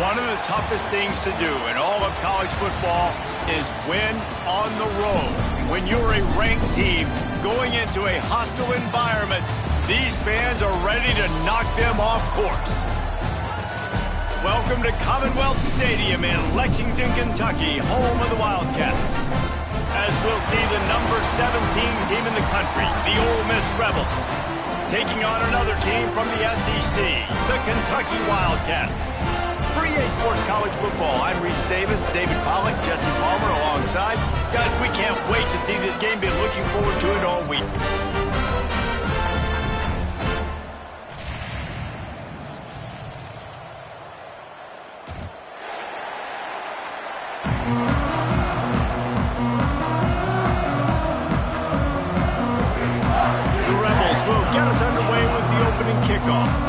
One of the toughest things to do in all of college football is win on the road. When you're a ranked team going into a hostile environment, these fans are ready to knock them off course. Welcome to Commonwealth Stadium in Lexington, Kentucky, home of the Wildcats. As we'll see the number 17 team in the country, the Ole Miss Rebels, taking on another team from the SEC, the Kentucky Wildcats. For EA Sports College Football, I'm Reese Davis, David Pollack, Jesse Palmer alongside. Guys, we can't wait to see this game. Been looking forward to it all week. The Rebels will get us underway with the opening kickoff.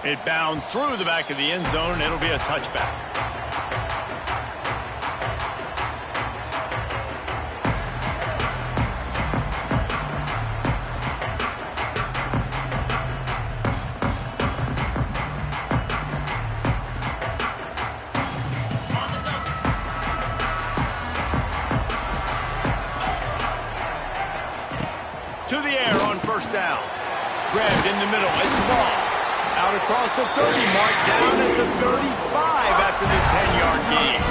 It bounds through the back of the end zone. It'll be a touchback. To the air on first down. Grabbed in the middle. It's ball. Out across the 30 mark, down at the 35 after the 10-yard gain.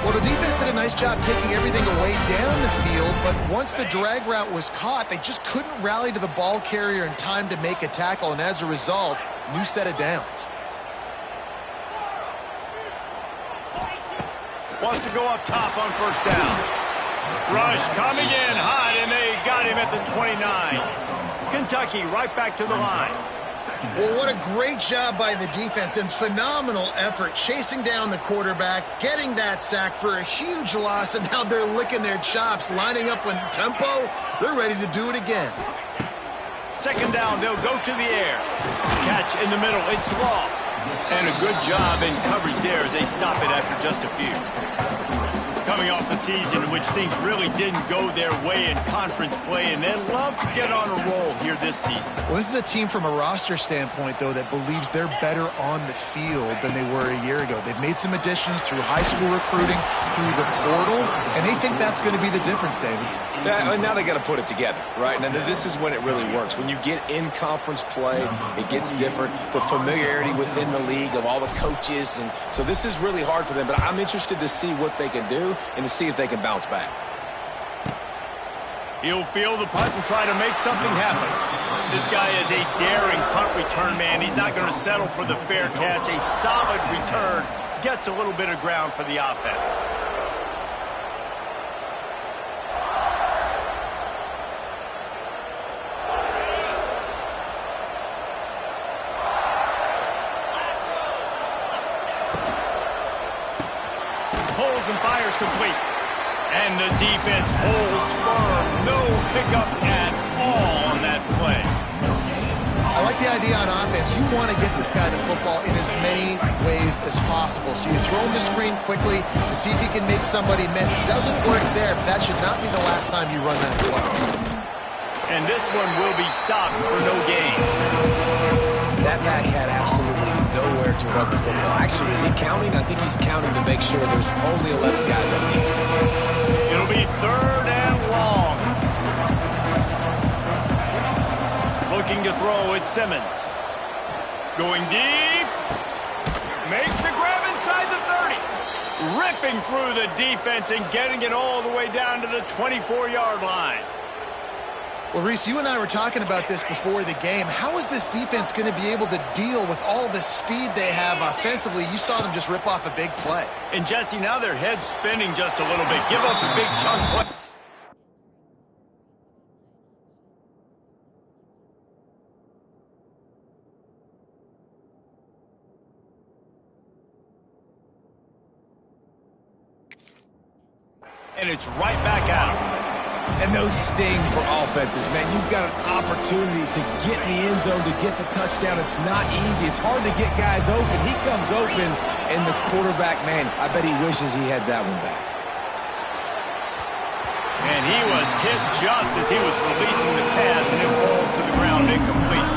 Well, the defense did a nice job taking everything away down the field, but once the drag route was caught, they just couldn't rally to the ball carrier in time to make a tackle, and as a result, new set of downs. Wants to go up top on first down. Rush coming in hot, and they got him at the 29. Kentucky right back to the line. Well, what a great job by the defense and phenomenal effort chasing down the quarterback, getting that sack for a huge loss, and now they're licking their chops, lining up in tempo. They're ready to do it again. Second down, they'll go to the air. Catch in the middle, it's Law. And a good job in coverage there as they stop it after just a few. Coming off a season in which things really didn't go their way in conference play, and they love to get on a roll here this season. Well, this is a team from a roster standpoint, though, that believes they're better on the field than they were a year ago. They've made some additions through high school recruiting, through the portal, and they think that's going to be the difference, David. Yeah, and now they got to put it together, right? Now, this is when it really works. When you get in conference play, it gets different. The familiarity within the league of all the coaches, and so this is really hard for them. But I'm interested to see what they can do and to see if they can bounce back. He'll field the punt and try to make something happen. This guy is a daring punt return man. He's not going to settle for the fair catch. A solid return gets a little bit of ground for the offense. Holds and fires complete. And the defense holds firm. No pickup at all on that play. I like the idea on offense. You want to get this guy the football in as many ways as possible. So you throw him the screen quickly to see if he can make somebody miss. It doesn't work there, but that should not be the last time you run that play. And this one will be stopped for no gain. That back had absolutely nowhere to run the football. Actually, is he counting? I think he's counting to make sure there's only 11 guys on defense. It'll be third and long. Looking to throw, it's Simmons. Going deep. Makes the grab inside the 30. Ripping through the defense and getting it all the way down to the 24-yard line. Well, Reese, you and I were talking about this before the game. How is this defense going to be able to deal with all the speed they have offensively? You saw them just rip off a big play. And, Jesse, now their head's spinning just a little bit. Give up a big chunk play. And it's right back out. And those sting for offenses, man. You've got an opportunity to get in the end zone, to get the touchdown. It's not easy. It's hard to get guys open. He comes open, and the quarterback, man, I bet he wishes he had that one back. And he was hit just as he was releasing the pass, and it falls to the ground incomplete.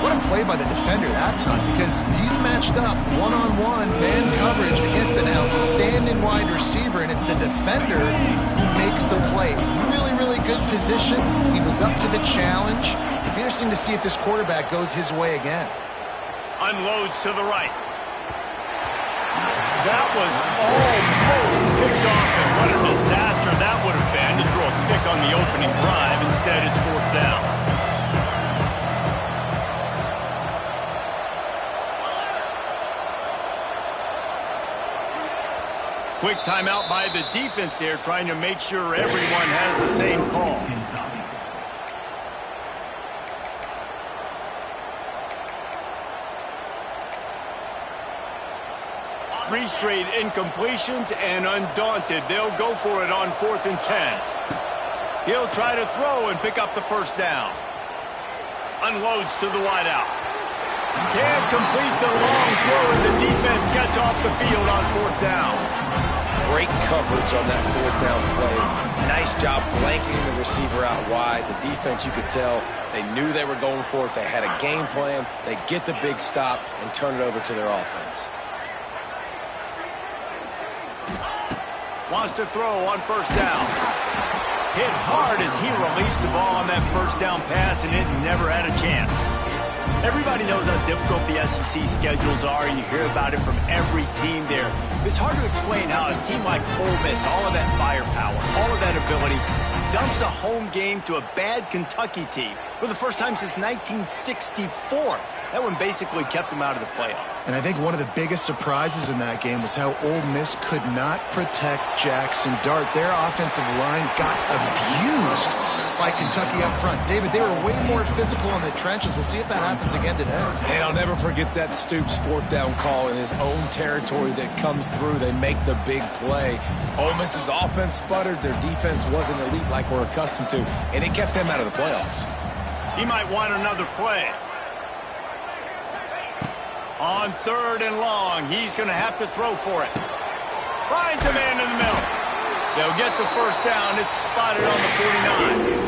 What a play by the defender that time, because he's matched up one-on-one man coverage against an outstanding wide receiver, and it's the defender who makes the play. Really, really good position. He was up to the challenge. It'll be interesting to see if this quarterback goes his way again. Unloads to the right. That was almost picked off, and what a disaster that would have been to throw a pick on the opening drive. Instead, it's 4th down. Quick timeout by the defense there, trying to make sure everyone has the same call. Three straight incompletions, and undaunted, they'll go for it on 4th and 10. He'll try to throw and pick up the 1st down. Unloads to the wideout. Can't complete the long throw, and the defense gets off the field on 4th down. Great coverage on that 4th down play. Nice job blanketing the receiver out wide. The defense, you could tell, they knew they were going for it. They had a game plan. They get the big stop and turn it over to their offense. Wants to throw on 1st down. Hit hard as he released the ball on that 1st down pass, and it never had a chance. Everybody knows how difficult the SEC schedules are, and you hear about it from every team there. It's hard to explain how a team like Ole Miss, all of that firepower, all of that ability, dumps a home game to a bad Kentucky team for the first time since 1964. That one basically kept them out of the playoff. And I think one of the biggest surprises in that game was how Ole Miss could not protect Jackson Dart. Their offensive line got abused by Kentucky up front. David, they were way more physical in the trenches. We'll see if that happens again today. And I'll never forget that Stoops 4th down call in his own territory that comes through. They make the big play. Ole Miss's offense sputtered. Their defense wasn't elite like we're accustomed to, and it kept them out of the playoffs. He might want another play. On 3rd and long, he's going to have to throw for it. Finds a man in the middle. They'll get the 1st down. It's spotted on the 49.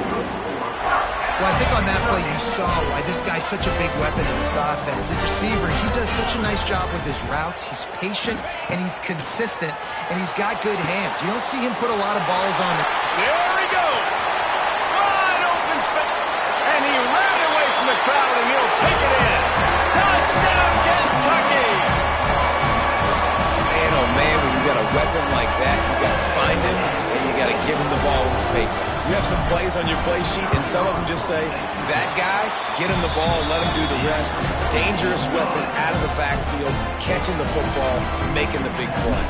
Well, I think on that play you saw why this guy's such a big weapon in this offense. At receiver, he does such a nice job with his routes. He's patient, and he's consistent, and he's got good hands. You don't see him put a lot of balls on the... There he goes. Wide open space. And he ran away from the crowd, and he'll take it in. Touchdown, Kentucky! Man, oh man, when you got a weapon like that, you got to find him, and you got to give him the ball in space. You have some plays on your play sheet, and some of them just say, that guy, get him the ball, let him do the rest. Dangerous weapon out of the backfield, catching the football, making the big play.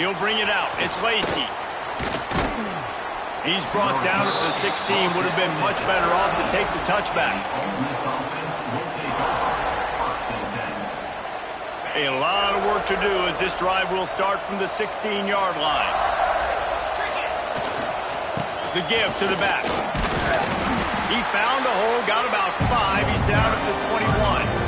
He'll bring it out. It's Lacey. He's brought down at the 16. Would have been much better off to take the touchback. A lot of work to do as this drive will start from the 16-yard line. The give to the back. He found a hole, got about 5. He's down at the 21.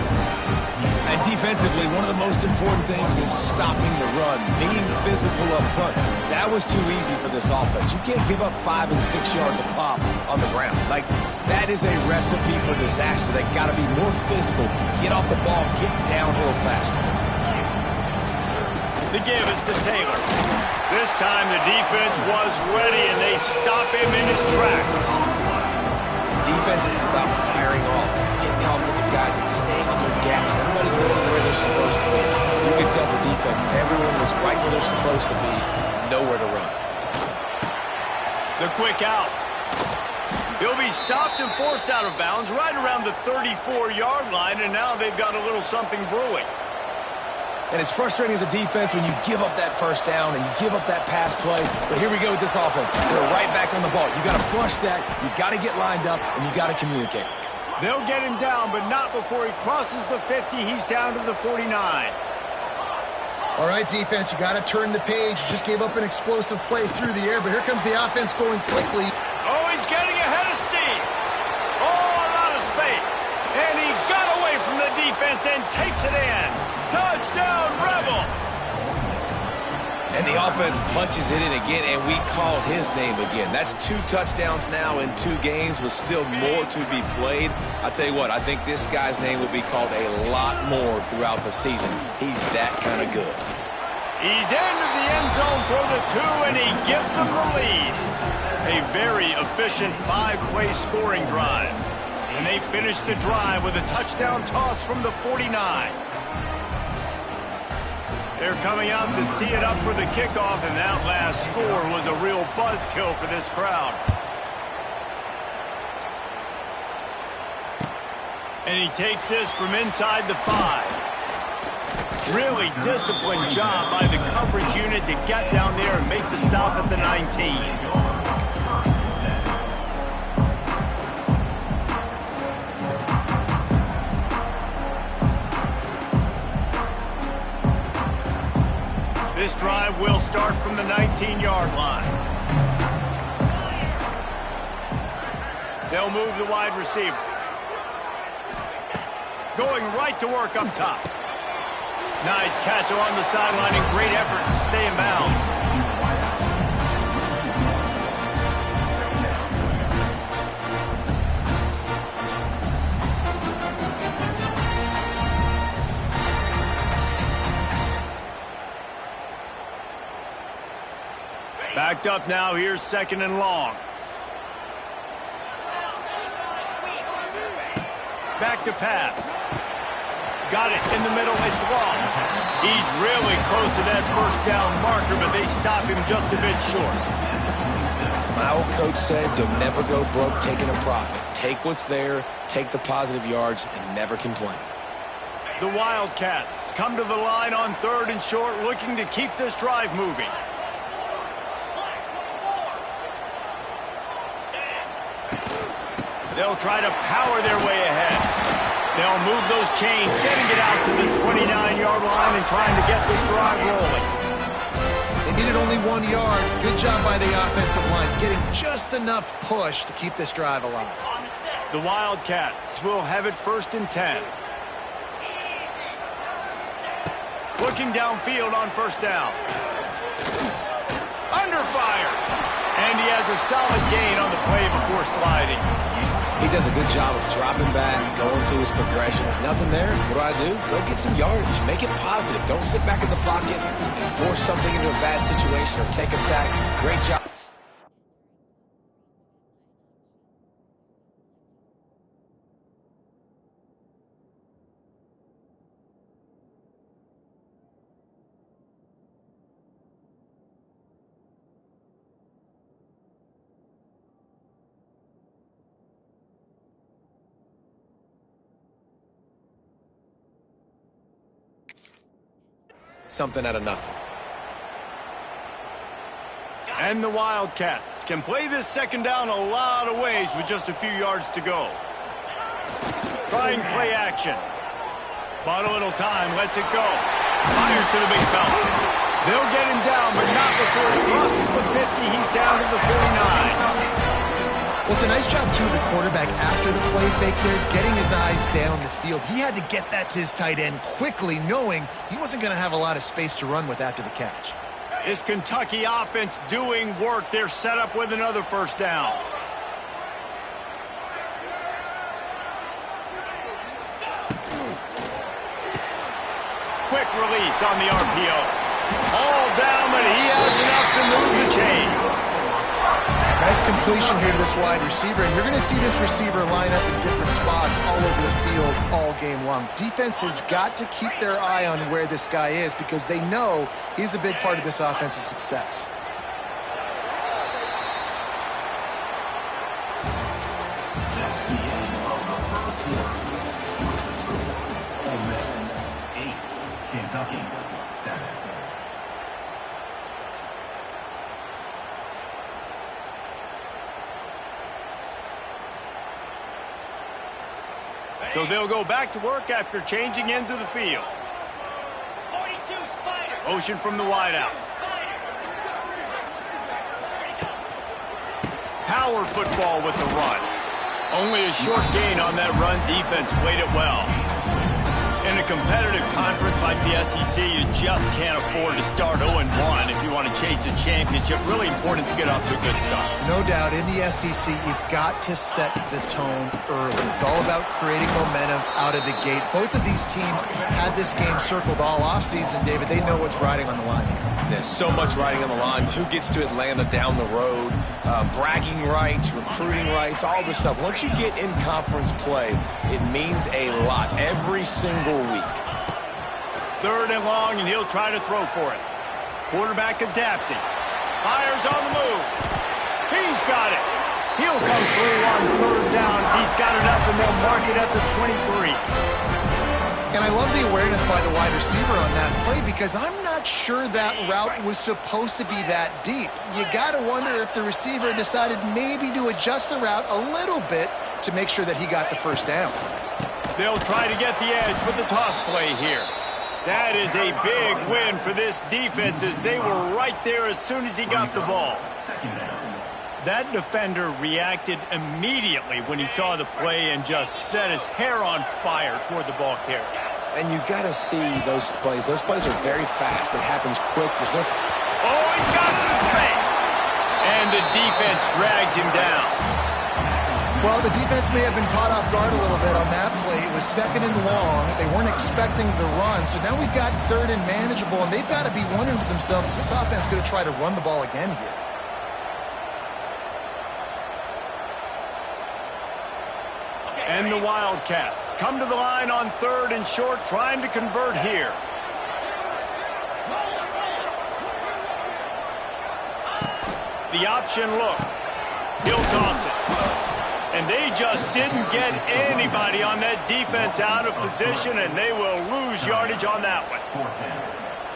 And defensively, one of the most important things is stopping the run, being physical up front. That was too easy for this offense. You can't give up 5 and 6 yards a pop on the ground. Like, that is a recipe for disaster. They got to be more physical, get off the ball, get downhill faster. The give is to Taylor. This time the defense was ready, and they stop him in his tracks. Defense is about firing off, getting the offensive guys and staying in their gaps. Everybody going where they're supposed to be. You can tell the defense, everyone was right where they're supposed to be, nowhere to run. The quick out. He'll be stopped and forced out of bounds right around the 34-yard line, and now they've got a little something brewing. And it's frustrating as a defense when you give up that 1st down and you give up that pass play. But here we go with this offense. They're right back on the ball. You got to flush that. You got to get lined up, and you got to communicate. They'll get him down, but not before he crosses the 50. He's down to the 49. All right, defense, you got to turn the page. You just gave up an explosive play through the air, but here comes the offense going quickly. Oh, he's getting ahead of steam. Oh, a lot of space. And he got away from the defense. defense and takes it in. Touchdown, Rebels! And the offense punches it in again, and we call his name again. That's 2 touchdowns now in 2 games with still more to be played. I tell you what, I think this guy's name will be called a lot more throughout the season. He's that kind of good. He's into the end zone for the 2, and he gives them the lead. A very efficient 5-play scoring drive. And they finish the drive with a touchdown toss from the 49. They're coming out to tee it up for the kickoff, and that last score was a real buzzkill for this crowd. And he takes this from inside the 5. Really disciplined job by the coverage unit to get down there and make the stop at the 19. This drive will start from the 19-yard line. They'll move the wide receiver. Going right to work up top. Nice catch along the sideline and great effort to stay in bounds. Backed up now, here's 2nd and long. Back to pass. Got it in the middle, it's long. He's really close to that first down marker, but they stop him just a bit short. My old coach said you'll never go broke taking a profit. Take what's there, take the positive yards, and never complain. The Wildcats come to the line on 3rd and short, looking to keep this drive moving. They'll try to power their way ahead. They'll move those chains, getting it out to the 29-yard line and trying to get this drive rolling. They needed only 1 yard. Good job by the offensive line, getting just enough push to keep this drive alive. The Wildcats will have it 1st and 10. Looking downfield on 1st down. Under fire. And he has a solid gain on the play before sliding. He does a good job of dropping back, going through his progressions. Nothing there. What do? Go get some yardage. Make it positive. Don't sit back in the pocket and force something into a bad situation or take a sack. Great job. Something out of nothing. And the Wildcats can play this 2nd down a lot of ways with just a few yards to go. Trying play action. Bought a little time, lets it go. Fires to the big fella. They'll get him down, but not before he crosses the 50. He's down to the 49. Well, it's a nice job, too, of the quarterback after the play fake there, getting his eyes down the field. He had to get that to his tight end quickly, knowing he wasn't going to have a lot of space to run with after the catch. This Kentucky offense doing work. They're set up with another 1st down. Quick release on the RPO. All down, but he has enough to move the chains. Nice completion here to this wide receiver, and you're going to see this receiver line up in different spots all over the field all game long. Defense has got to keep their eye on where this guy is because they know he's a big part of this offense's success. Kentucky 7. So they'll go back to work after changing ends of the field. Motion from the wideout. Power football with the run. Only a short gain on that run. Defense played it well. competitive conference like the SEC, you just can't afford to start 0-1 if you want to chase a championship. Really important to get off to a good start. No doubt, in the SEC, you've got to set the tone early. It's all about creating momentum out of the gate. Both of these teams had this game circled all offseason, David. They know what's riding on the line here. There's so much riding on the line. Who gets to Atlanta down the road? Bragging rights, recruiting rights, all this stuff. Once you get in conference play, it means a lot every single week. 3rd and long, and he'll try to throw for it. Quarterback adapting. Fires on the move. He's got it. He'll come through on 3rd down as he's got enough, and they'll mark it at the 23. And I love the awareness by the wide receiver on that play because I'm not sure that route was supposed to be that deep. You got to wonder if the receiver decided maybe to adjust the route a little bit to make sure that he got the first down. They'll try to get the edge with the toss play here. That is a big win for this defense as they were right there as soon as he got the ball. That defender reacted immediately when he saw the play and just set his hair on fire toward the ball carrier. And you got to see those plays. Those plays are very fast. It happens quick. There's no... Oh, he's got some space. And the defense drags him down. Well, the defense may have been caught off guard a little bit on that play. It was 2nd and long. They weren't expecting the run. So now we've got 3rd and manageable, and they've got to be wondering to themselves, is this offense going to try to run the ball again here? And the Wildcats come to the line on 3rd and short, trying to convert here. The option look. He'll toss it. And they just didn't get anybody on that defense out of position, and they will lose yardage on that one.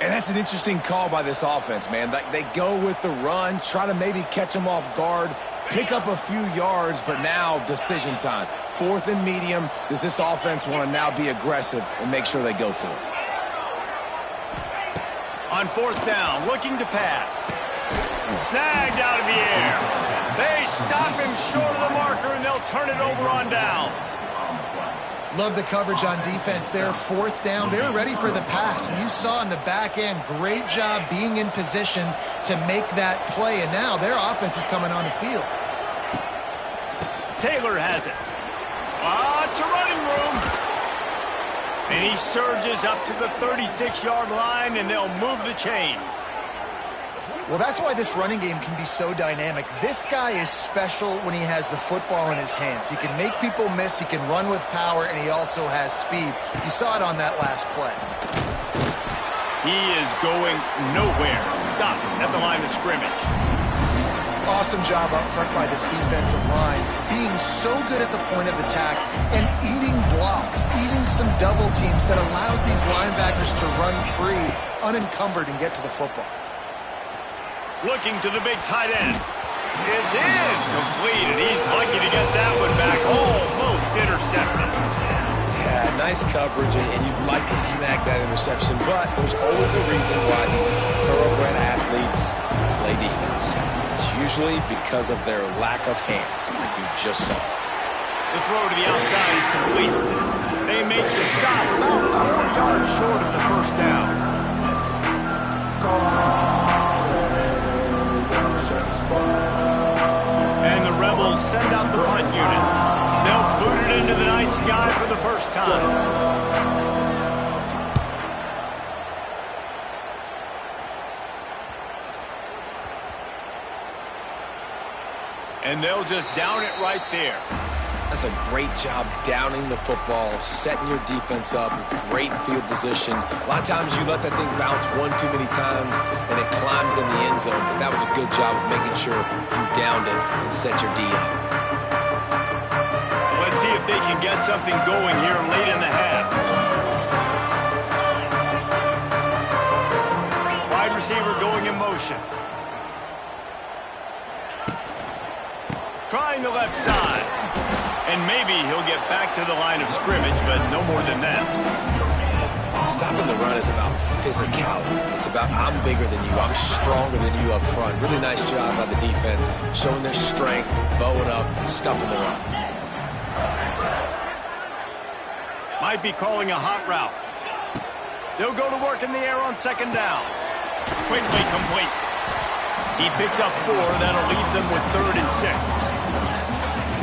And that's an interesting call by this offense, man. They go with the run, try to maybe catch them off guard, pick up a few yards, but now decision time. 4th and medium. Does this offense want to now be aggressive and make sure they go for it? On 4th down, looking to pass. Snagged out of the air. They stop him short of the marker, and they'll turn it over on downs. Love the coverage on defense there. 4th down. They were ready for the pass. And you saw in the back end, great job being in position to make that play. And now their offense is coming on the field. Taylor has it. To running room. And he surges up to the 36-yard line, and they'll move the chains. Well, that's why this running game can be so dynamic. This guy is special when he has the football in his hands. He can make people miss, he can run with power, and he also has speed. You saw it on that last play. He is going nowhere. Stop at the line of scrimmage. Awesome job up front by this defensive line, being so good at the point of attack and eating blocks, eating some double teams that allows these linebackers to run free, unencumbered, and get to the football. Looking to the big tight end. It's incomplete, and he's lucky to get that one back. Almost intercepted. Yeah, nice coverage, and you'd like to snag that interception, but there's always a reason why these thoroughbred athletes play defense. It's usually because of their lack of hands, like you just saw. The throw to the outside is complete. They make the stop about 4 yards short of the 1st down. And the Rebels send out the punt unit. They'll boot it into the night sky for the first time. And they'll just down it right there. That's a great job downing the football, setting your defense up with great field position. A lot of times you let that thing bounce one too many times and it climbs in the end zone, but that was a good job of making sure you downed it and set your D up. Let's see if they can get something going here late in the half. Wide receiver going in motion. Trying the left side. And maybe he'll get back to the line of scrimmage, but no more than that. Stopping the run is about physicality. It's about I'm bigger than you. I'm stronger than you up front. Really nice job by the defense, showing their strength, bowing up, stuffing the run. Might be calling a hot route. They'll go to work in the air on second down. Quickly complete. He picks up 4. That'll leave them with 3rd and 6.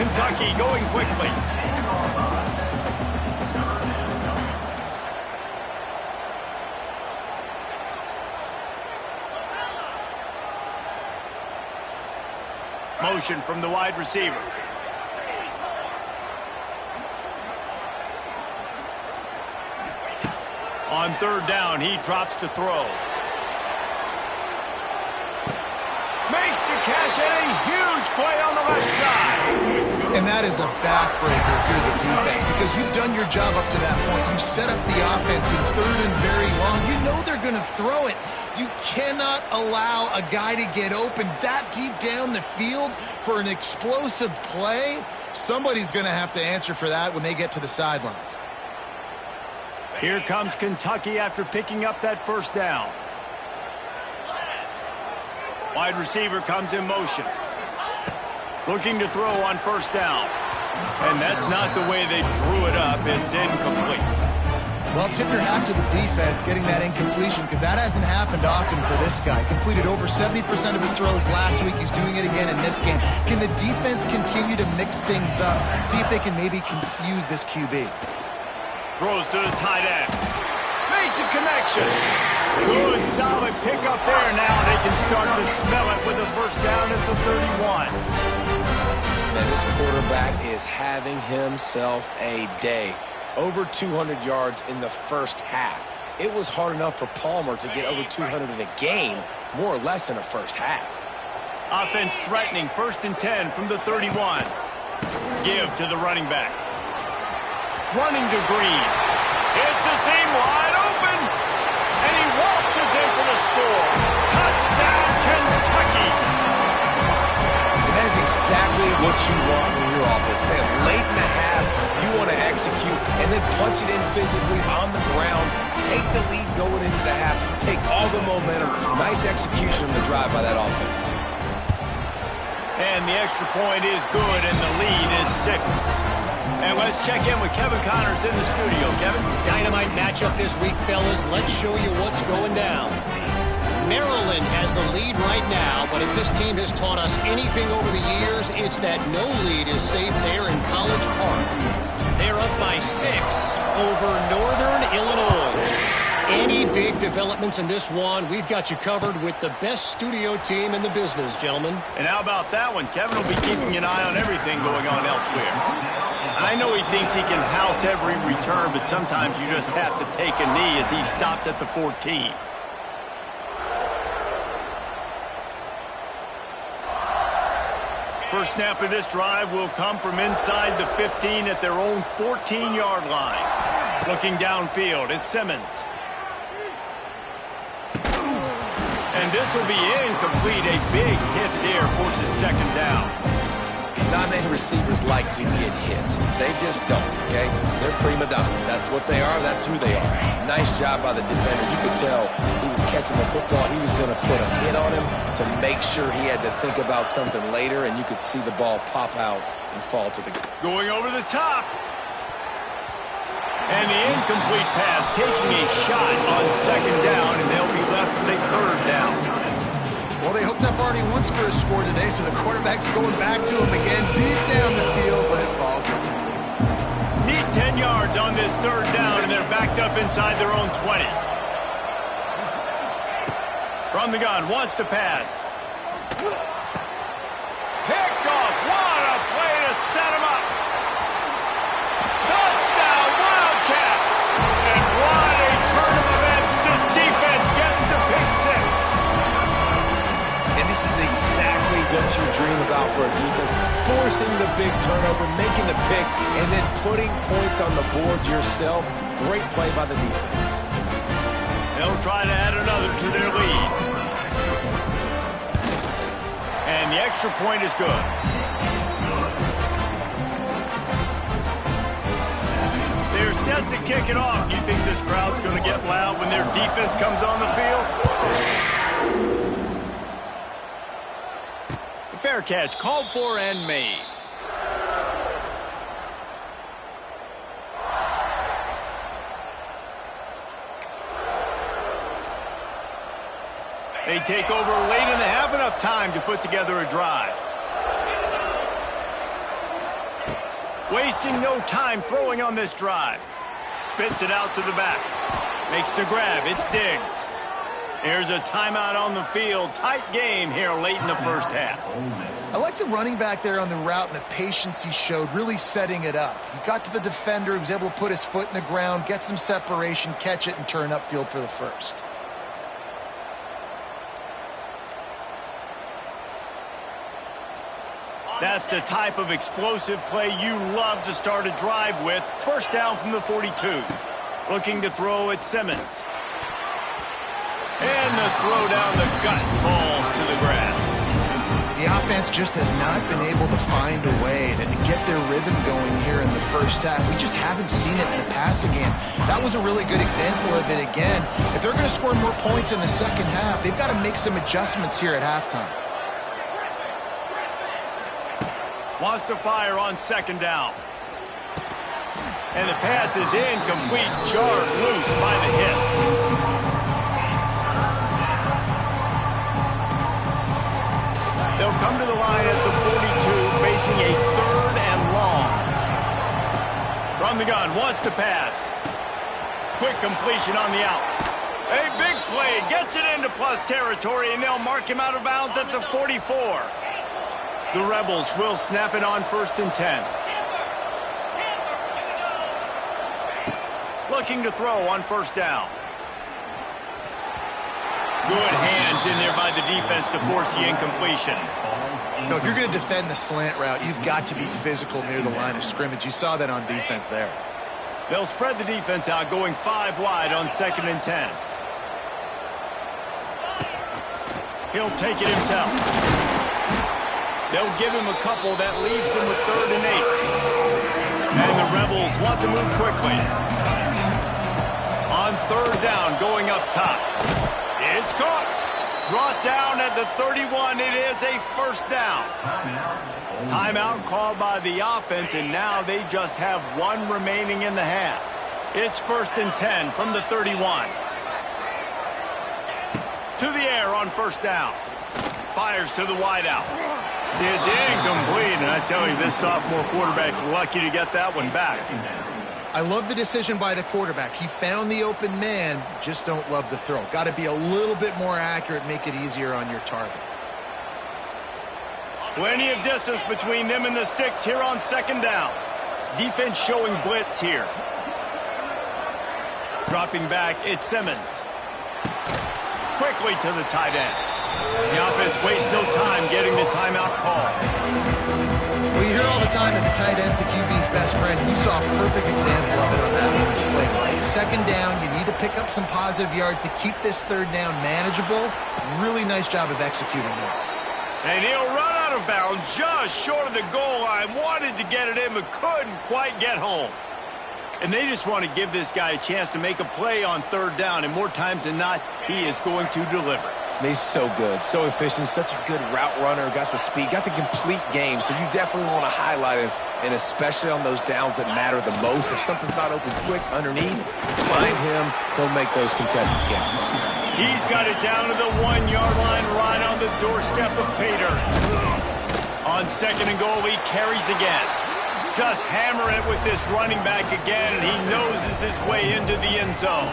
Kentucky going quickly. Motion from the wide receiver. On 3rd down, he drops to throw. Makes the catch and a huge play on the left side. And that is a backbreaker if you're the defense, because you've done your job up to that point. You've set up the offense in 3rd and very long. You know they're going to throw it. You cannot allow a guy to get open that deep down the field for an explosive play. Somebody's going to have to answer for that when they get to the sidelines. Here comes Kentucky after picking up that 1st down. Wide receiver comes in motion. Looking to throw on 1st down. And that's not the way they drew it up. It's incomplete. Well, tip your hat to the defense getting that incompletion, because that hasn't happened often for this guy. Completed over 70% of his throws last week. He's doing it again in this game. Can the defense continue to mix things up? See if they can maybe confuse this QB. Throws to the tight end. Makes a connection. Good, solid pickup there. Now they can start to smell it with a 1st down at the 31. Man, this quarterback is having himself a day. Over 200 yards in the 1st half. It was hard enough for Palmer to get over 200 in a game, more or less in a 1st half. Offense threatening, 1st and 10 from the 31. Give to the running back. Running to Green. It's a seam wide open. And he waltzes in for the score. Touchdown, Kentucky. And that is exactly what you want from your offense, man. Late in the half, you want to execute and then punch it in physically on the ground. Take the lead going into the half. Take all the momentum. Nice execution on the drive by that offense. And the extra point is good, and the lead is 6. And let's check in with Kevin Connors in the studio. Kevin? Dynamite matchup this week, fellas. Let's show you what's going down. Maryland has the lead right now, but if this team has taught us anything over the years, it's that no lead is safe there in College Park. They're up by 6 over Northern Illinois. Any big developments in this one, we've got you covered with the best studio team in the business, gentlemen. And how about that one? Kevin will be keeping an eye on everything going on elsewhere. I know he thinks he can house every return, but sometimes you just have to take a knee as he stopped at the 14. First snap of this drive will come from inside the 15 at their own 14-yard line. Looking downfield, it's Simmons. And this will be incomplete. A big hit there forces 2nd down. Not many receivers like to get hit. They just don't, okay? They're prima donnas. That's what they are. That's who they are. Nice job by the defender. You could tell he was catching the football. He was going to put a hit on him to make sure he had to think about something later, and you could see the ball pop out and fall to the ground. Going over the top. And the incomplete pass taking a shot on 2nd down, and they'll be left with a 3rd down. Well, they hooked up already once for a score today, so the quarterback's going back to him again deep down the field, but it falls incomplete. Need 10 yards on this 3rd down, and they're backed up inside their own 20. From the gun, wants to pass. Picked off. What a play to set him up. Touchdown, Wildcats. And what a turn of events as this defense gets to pick 6. And this is exactly what you dream about for a defense. Forcing the big turnover, making the pick, and then putting points on the board yourself. Great play by the defense. They'll try to add another to their lead. And the extra point is good. They're set to kick it off. You think this crowd's going to get loud when their defense comes on the field? Fair catch, called for and made. They take over late and they have enough time to put together a drive. Wasting no time throwing on this drive. Spits it out to the back. Makes the grab. It's Diggs. Here's a timeout on the field. Tight game here late in the first half. I like the running back there on the route and the patience he showed, really setting it up. He got to the defender, he was able to put his foot in the ground, get some separation, catch it, and turn upfield for the first. That's the type of explosive play you love to start a drive with. First down from the 42. Looking to throw at Simmons. And the throw down the gut falls to the grass. The offense just has not been able to find a way to get their rhythm going here in the first half. We just haven't seen it in the passing game. That was a really good example of it again. If they're going to score more points in the second half, they've got to make some adjustments here at halftime. Wants to fire on second down. And the pass is incomplete, jarred loose by the hip. They'll come to the line at the 42, facing a third and long. From the gun, wants to pass. Quick completion on the out. A big play, gets it into plus territory, and they'll mark him out of bounds at the 44. The Rebels will snap it on 1st and 10. Looking to throw on first down. Good hands in there by the defense to force the incompletion. No, if you're going to defend the slant route, you've got to be physical near the line of scrimmage. You saw that on defense there. They'll spread the defense out, going 5 wide on 2nd and 10. He'll take it himself. They'll give him a couple that leaves him with 3rd and 8. And the Rebels want to move quickly. On 3rd down, going up top. It's caught. Brought down at the 31. It is a first down. Timeout called by the offense, and now they just have 1 remaining in the half. It's 1st and 10 from the 31. To the air on first down. Fires to the wideout. It's incomplete, and I tell you, this sophomore quarterback's lucky to get that one back. I love the decision by the quarterback. He found the open man, just don't love the throw. Got to be a little bit more accurate, make it easier on your target. Plenty of distance between them and the sticks here on 2nd down. Defense showing blitz here. Dropping back, it's Simmons. Quickly to the tight end. The offense wastes no time getting the timeout call. Well, you hear all the time that the tight end's the QB's best friend. You saw a perfect example of it on that last play. Right? 2nd down, you need to pick up some positive yards to keep this 3rd down manageable. Really nice job of executing that. And he'll run out of bounds just short of the goal line. Wanted to get it in, but couldn't quite get home. And they just want to give this guy a chance to make a play on 3rd down, and more times than not, he is going to deliver. He's so good, so efficient, such a good route runner, got the speed, got the complete game, so you definitely want to highlight him, and especially on those downs that matter the most. If something's not open quick underneath, find him, he'll make those contested catches. He's got it down to the 1-yard line, right on the doorstep of Pater. On 2nd and goal, he carries again. Just hammer it with this running back again, and he noses his way into the end zone.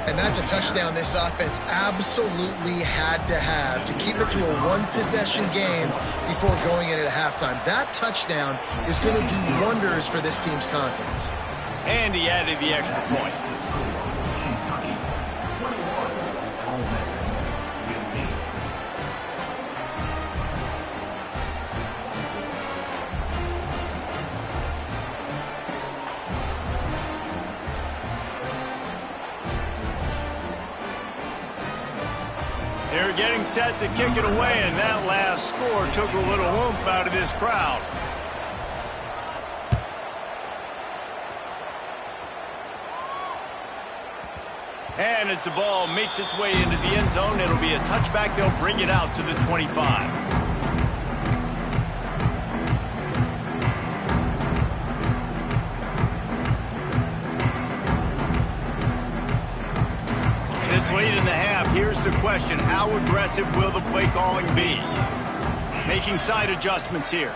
And that's a touchdown this offense absolutely had to have to keep it to a 1-possession game before going in at halftime. That touchdown is going to do wonders for this team's confidence. And he added the extra point. They're getting set to kick it away, and that last score took a little oomph out of this crowd. And as the ball makes its way into the end zone, it'll be a touchback. They'll bring it out to the 25. This late in the half, here's the question. How aggressive will the play calling be? Making side adjustments here.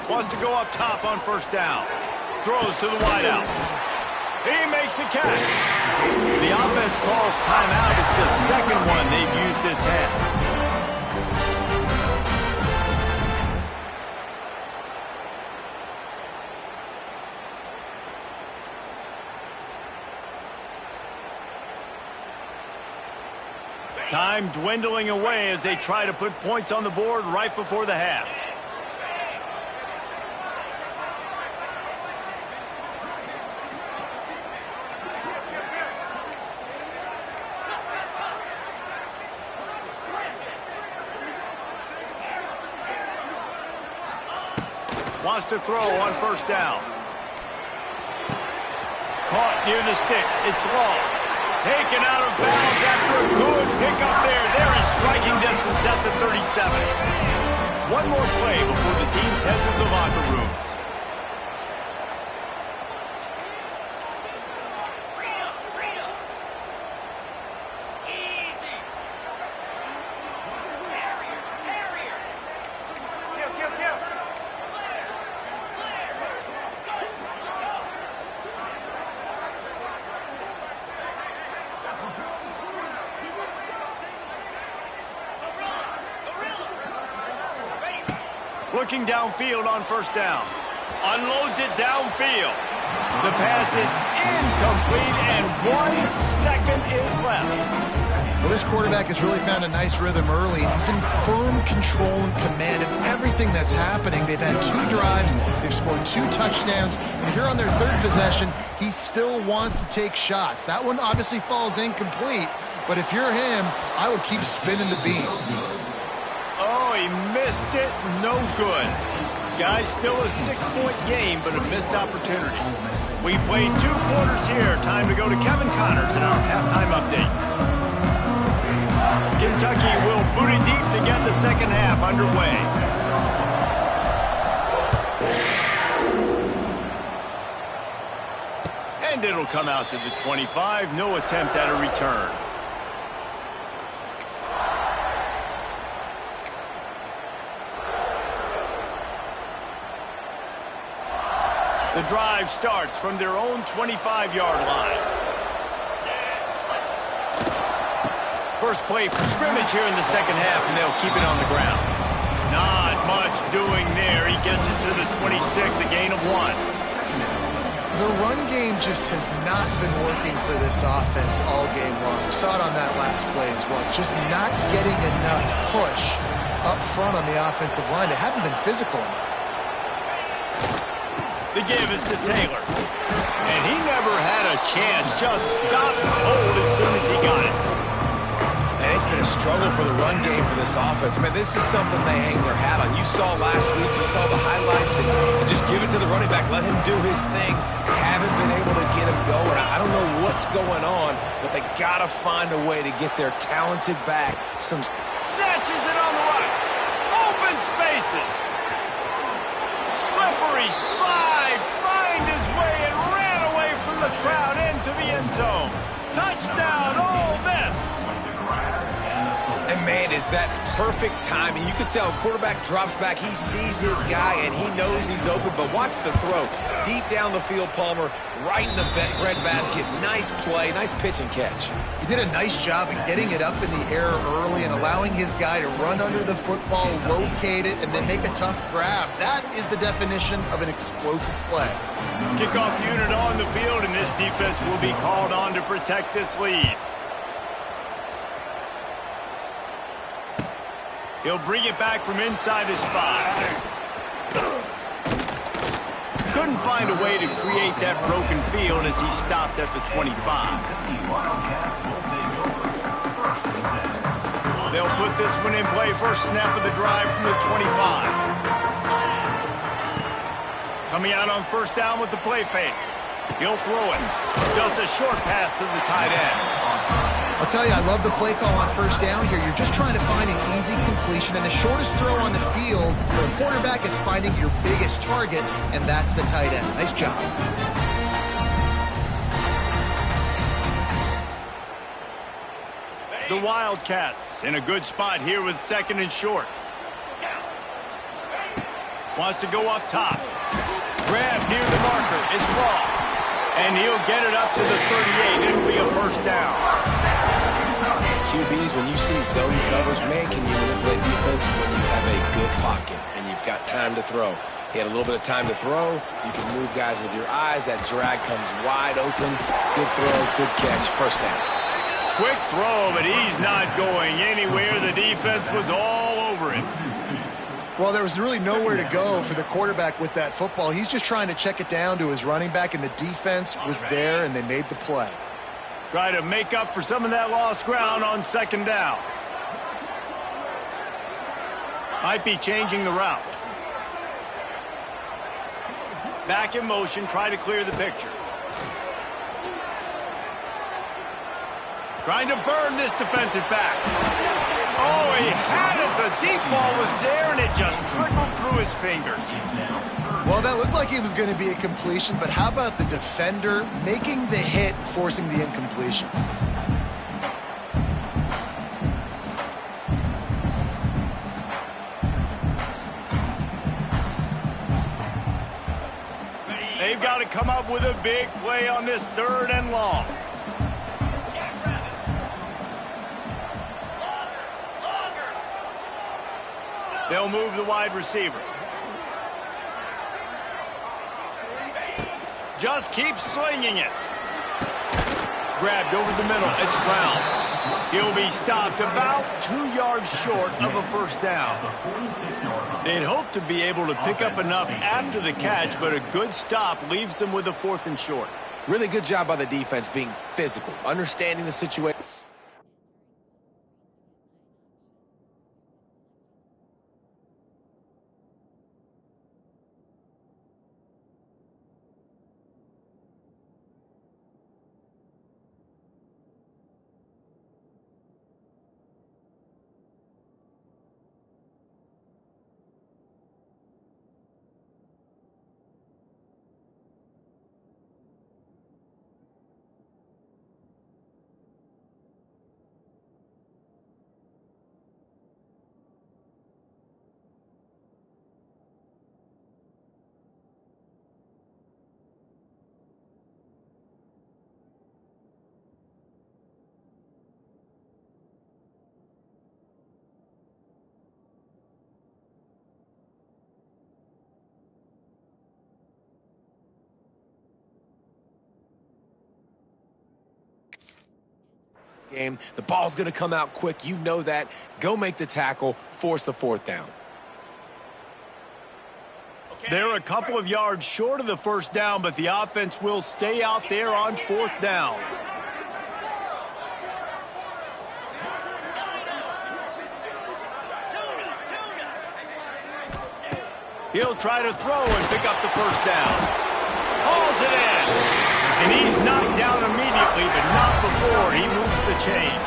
Wants to go up top on first down. Throws to the wideout. He makes a catch. The offense calls timeout. It's the second one they've used this half. Time dwindling away as they try to put points on the board right before the half. Wants to throw on first down. Caught near the sticks. It's long. Taken out of bounds after a good pickup there. There is striking distance at the 37. One more play before the teams head to the locker rooms. Looking downfield on first down. Unloads it downfield. The pass is incomplete, and 1 second is left. Well, this quarterback has really found a nice rhythm early. He's in firm control and command of everything that's happening. They've had 2 drives. They've scored 2 touchdowns. And here on their 3rd possession, he still wants to take shots. That one obviously falls incomplete. But if you're him, I would keep spinning the beam. Oh, he missed it. No good. Guys, still a 6-point game, but a missed opportunity. We played 2 quarters here. Time to go to Kevin Connors in our halftime update. Kentucky will boot it deep to get the second half underway. And it'll come out to the 25. No attempt at a return. The drive starts from their own 25-yard line. First play from scrimmage here in the second half, and they'll keep it on the ground. Not much doing there. He gets it to the 26, a gain of 1. The run game just has not been working for this offense all game long. We saw it on that last play as well. Just not getting enough push up front on the offensive line. They haven't been physical enough. The give is to Taylor. And he never had a chance. Just stopped cold as soon as he got it. And it's been a struggle for the run game for this offense. Man, this is something they hang their hat on. You saw last week, you saw the highlights, and just give it to the running back. Let him do his thing. Haven't been able to get him going. I don't know what's going on, but they got to find a way to get their talented back. Some snatches it on the right. Open spaces. Slippery slide. Find his way and ran away from the crowd into the end zone. Touchdown, Ole Miss. And, man, is that perfect timing. You can tell quarterback drops back. He sees his guy, and he knows he's open. But watch the throw. Deep down the field, Palmer, right in the bread basket. Nice play, nice pitch and catch. He did a nice job of getting it up in the air early and allowing his guy to run under the football, locate it, and then make a tough grab. That is the definition of an explosive play. Kickoff unit on the field, and this defense will be called on to protect this lead. He'll bring it back from inside his 5. Couldn't find a way to create that broken field as he stopped at the 25. They'll put this one in play. First snap of the drive from the 25. Coming out on first down with the play fake. He'll throw it. Just a short pass to the tight end. I'll tell you, I love the play call on first down here. You're just trying to find an easy completion, and the shortest throw on the field for a quarterback is finding your biggest target, and that's the tight end. Nice job. The Wildcats in a good spot here with second and short. Wants to go up top. Grab near the marker. It's ball. And he'll get it up to the 38. It'll be a first down. QBs, when you see zone covers, man, can you manipulate defense when you have a good pocket and you've got time to throw. He had a little bit of time to throw. You can move guys with your eyes. That drag comes wide open. Good throw, good catch, first down. Quick throw, but he's not going anywhere. The defense was all over him. Well, there was really nowhere to go for the quarterback with that football. He's just trying to check it down to his running back, and the defense was there, and they made the play. Try to make up for some of that lost ground on second down. Might be changing the route. Back in motion, try to clear the picture. Trying to burn this defensive back. Oh, he had it. The deep ball was there, and it just trickled through his fingers. Well, that looked like it was going to be a completion, but how about the defender making the hit, forcing the incompletion? They've got to come up with a big play on this third and long. They'll move the wide receiver. Just keep slinging it. Grabbed over the middle. It's Brown. He'll be stopped about 2 yards short of a first down. They'd hope to be able to pick up enough after the catch, but a good stop leaves them with a 4th and short. Really good job by the defense being physical, understanding the situation. Game. The ball's going to come out quick. You know that. Go make the tackle. Force the 4th down. They're a couple of yards short of the first down, but the offense will stay out there on 4th down. He'll try to throw and pick up the first down. Hauls it in. And he's knocked down immediately, but not before he moves the chains.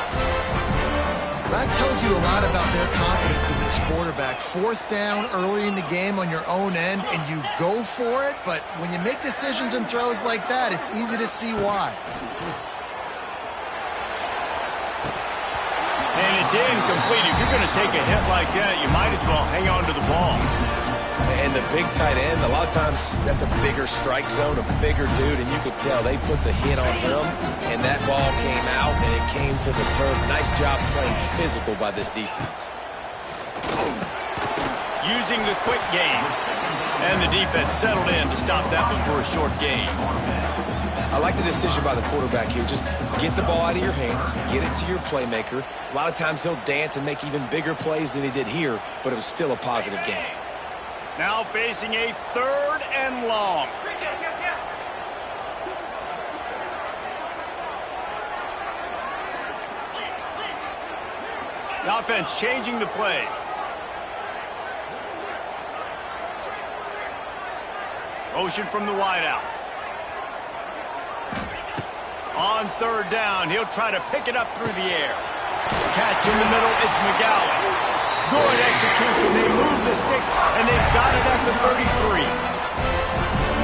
That tells you a lot about their confidence in this quarterback. 4th down early in the game on your own end, and you go for it, but when you make decisions and throws like that, it's easy to see why. And it's incomplete. If you're going to take a hit like that, you might as well hang on to the ball. And the big tight end, a lot of times that's a bigger strike zone, a bigger dude, and you could tell they put the hit on him, and that ball came out, and it came to the turf. Nice job playing physical by this defense. Using the quick game, and the defense settled in to stop that one for a short gain. I like the decision by the quarterback here. Just get the ball out of your hands, get it to your playmaker. A lot of times he'll dance and make even bigger plays than he did here, but it was still a positive game. Now facing a 3rd and long. The offense changing the play. Motion from the wideout. On third down, he'll try to pick it up through the air. Catch in the middle, it's McGowan. Good execution. They move the sticks, and they've got it at the 33.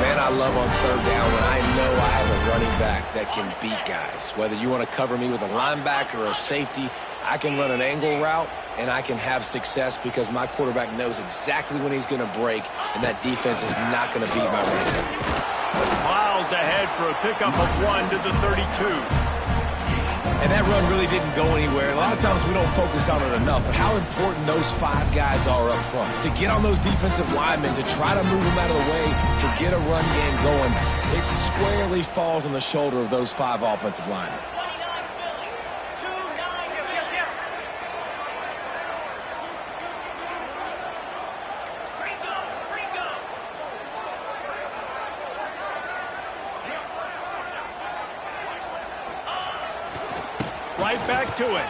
Man, I love on third down when I know I have a running back that can beat guys. Whether you want to cover me with a linebacker or a safety, I can run an angle route, and I can have success because my quarterback knows exactly when he's going to break, and that defense is not going to beat my running back. Miles ahead for a pickup of 1 to the 32. And that run really didn't go anywhere. A lot of times we don't focus on it enough, but how important those 5 guys are up front. To get on those defensive linemen, to try to move them out of the way, to get a run game going, it squarely falls on the shoulder of those 5 offensive linemen. Right back to it.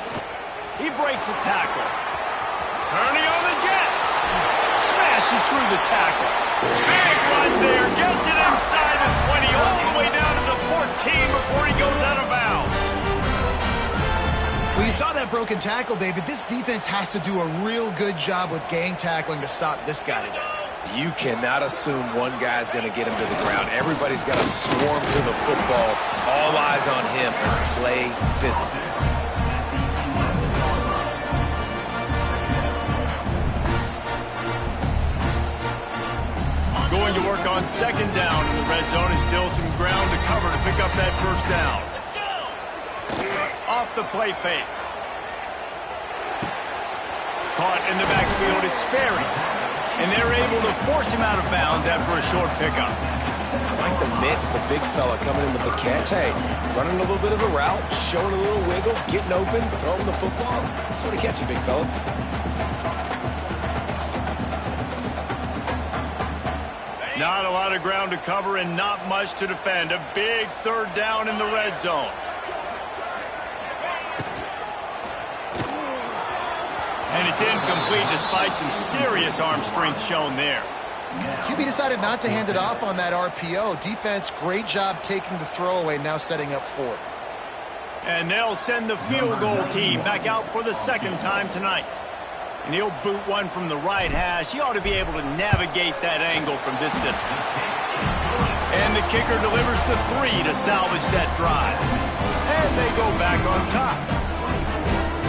He breaks a tackle. Turning on the Jets. Smashes through the tackle. Big run there. Gets it inside the 20, all the way down to the 14 before he goes out of bounds. Well, you saw that broken tackle, David. This defense has to do a real good job with gang tackling to stop this guy today. You cannot assume one guy's going to get him to the ground. Everybody's got to swarm to the football. All eyes on him and play physically. Going to work on second down in the red zone, and still some ground to cover to pick up that first down. Off the play fake. Caught in the backfield, it's Sperry. And they're able to force him out of bounds after a short pickup. Like the mitts, the big fella coming in with the catch. Hey, running a little bit of a route, showing a little wiggle, getting open, throwing the football. That's what a catch, big fella. Not a lot of ground to cover and not much to defend. A big third down in the red zone. And it's incomplete despite some serious arm strength shown there. QB decided not to hand it off on that RPO. Defense, great job taking the throwaway, now setting up fourth. And they'll send the field goal team back out for the second time tonight. And he'll boot one from the right hash. He ought to be able to navigate that angle from this distance. And the kicker delivers the 3 to salvage that drive. And they go back on top.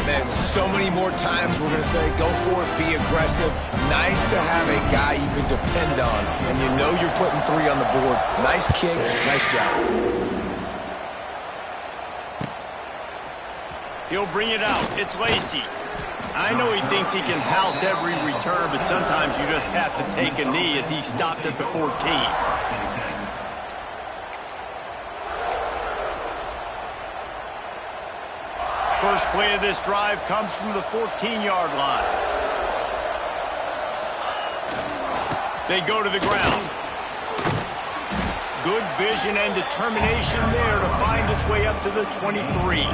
Man, so many more times we're going to say, go for it, be aggressive. Nice to have a guy you can depend on, and you know you're putting 3 on the board. Nice kick, nice job. He'll bring it out. It's Lacy. I know he thinks he can house every return, but sometimes you just have to take a knee as he stopped at the 14. First play of this drive comes from the 14-yard line. They go to the ground. Good vision and determination there to find his way up to the 23.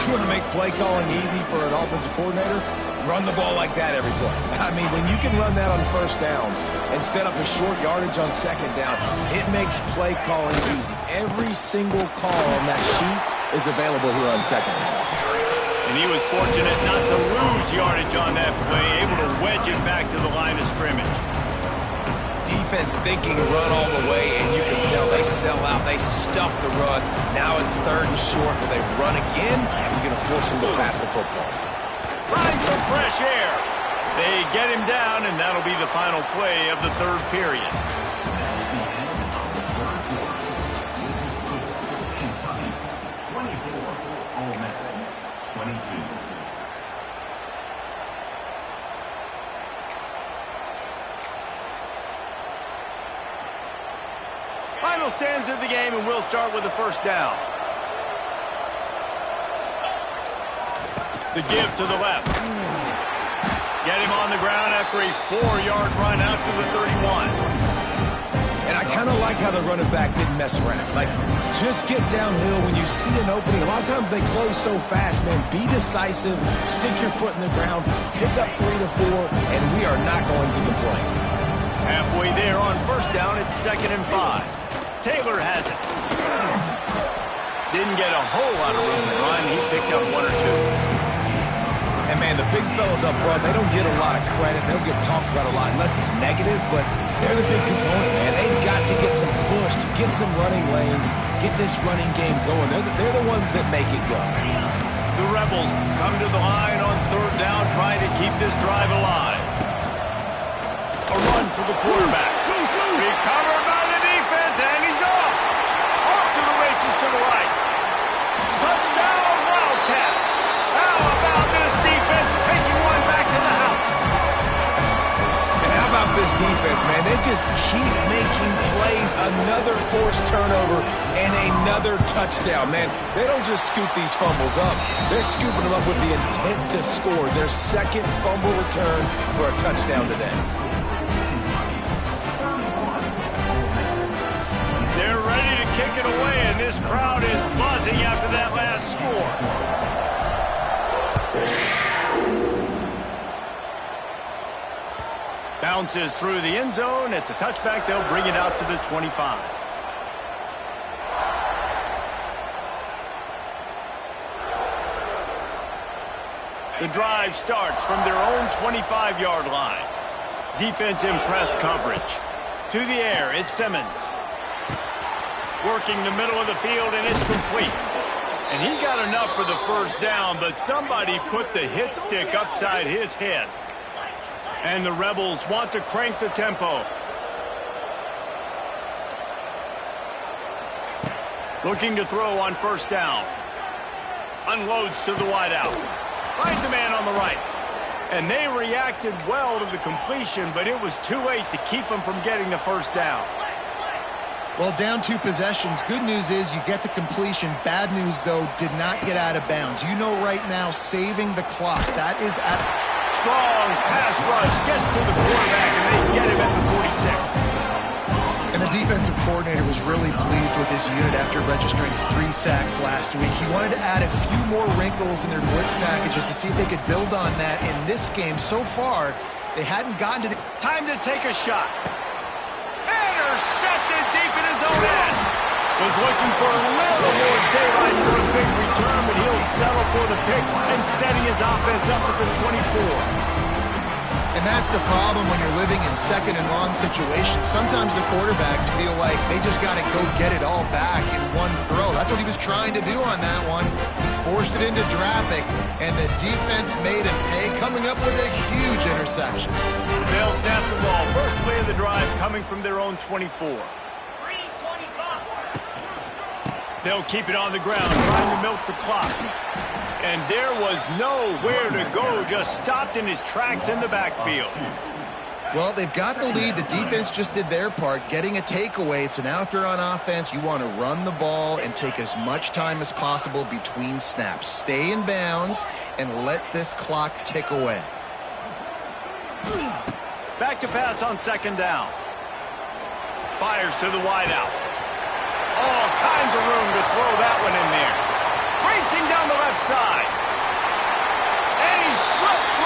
You want to make play calling easy for an offensive coordinator? Run the ball like that every play. I mean, when you can run that on first down and set up a short yardage on second down, it makes play calling easy. Every single call on that sheet is available here on second down. And he was fortunate not to lose yardage on that play, able to wedge it back to the line of scrimmage. Defense thinking run all the way, and you can tell they sell out. They stuff the run. Now it's third and short. Will they run again? You're going to force them to pass the football. Find some fresh air. They get him down, and that'll be the final play of the third period. Kentucky, 24, Ole Miss, 22. Final stanza of the game, and we'll start with the first down. The give to the left. Get him on the ground after a 4-yard run out to the 31. And I kind of like how the running back didn't mess around. Like, just get downhill when you see an opening. A lot of times they close so fast, man. Be decisive, stick your foot in the ground, pick up 3 to 4, and we are not going to complain. Halfway there on first down, it's 2nd and 5. Taylor has it. Didn't get a whole lot of room to run. He picked up one or two. And, man, the big fellas up front, they don't get a lot of credit. They don't get talked about a lot unless it's negative, but they're the big component, man. They've got to get some push, to get some running lanes, get this running game going. They're the ones that make it go. The Rebels come to the line on third down, trying to keep this drive alive. A run for the quarterback. Recovered by the defense, and he's off. Off to the races to the right. Touchdown, Wildcats. How about this defense taking one back to the house? And how about this defense, man? They just keep making plays. Another forced turnover and another touchdown, man. They don't just scoop these fumbles up. They're scooping them up with the intent to score. Their second fumble return for a touchdown today. They're ready to kick it away, and this crowd is buzzing after that last score. Bounces through the end zone. It's a touchback. They'll bring it out to the 25. The drive starts from their own 25-yard line. Defense in press coverage. To the air, it's Simmons. Working the middle of the field, and it's complete. And he got enough for the first down, but somebody put the hit stick upside his head. And the Rebels want to crank the tempo. Looking to throw on first down. Unloads to the wideout. Finds a man on the right. And they reacted well to the completion, but it was too late to keep them from getting the first down. Well, down 2 possessions. Good news is you get the completion. Bad news, though, did not get out of bounds. You know right now, saving the clock. That is at... Strong pass rush gets to the quarterback, and they get him at the 46. And the defensive coordinator was really pleased with his unit after registering 3 sacks last week. He wanted to add a few more wrinkles in their blitz packages to see if they could build on that in this game. So far, they hadn't gotten to the... Time to take a shot. Intercepted deep in his own end. Was looking for a little more daylight for a big return, but he'll settle for the pick and setting his offense up at the 24. And that's the problem when you're living in second and long situations. Sometimes the quarterbacks feel like they just got to go get it all back in one throw. That's what he was trying to do on that one. He forced it into traffic, and the defense made him pay, coming up with a huge interception. They'll snap the ball. First play of the drive coming from their own 24. They'll keep it on the ground, trying to milk the clock. And there was nowhere to go, just stopped in his tracks in the backfield. Well, they've got the lead. The defense just did their part, getting a takeaway. So now if you're on offense, you want to run the ball and take as much time as possible between snaps. Stay in bounds and let this clock tick away. Back to pass on second down. Fires to the wideout. All kinds of room to throw that one in there. Racing down the left side. And he slipped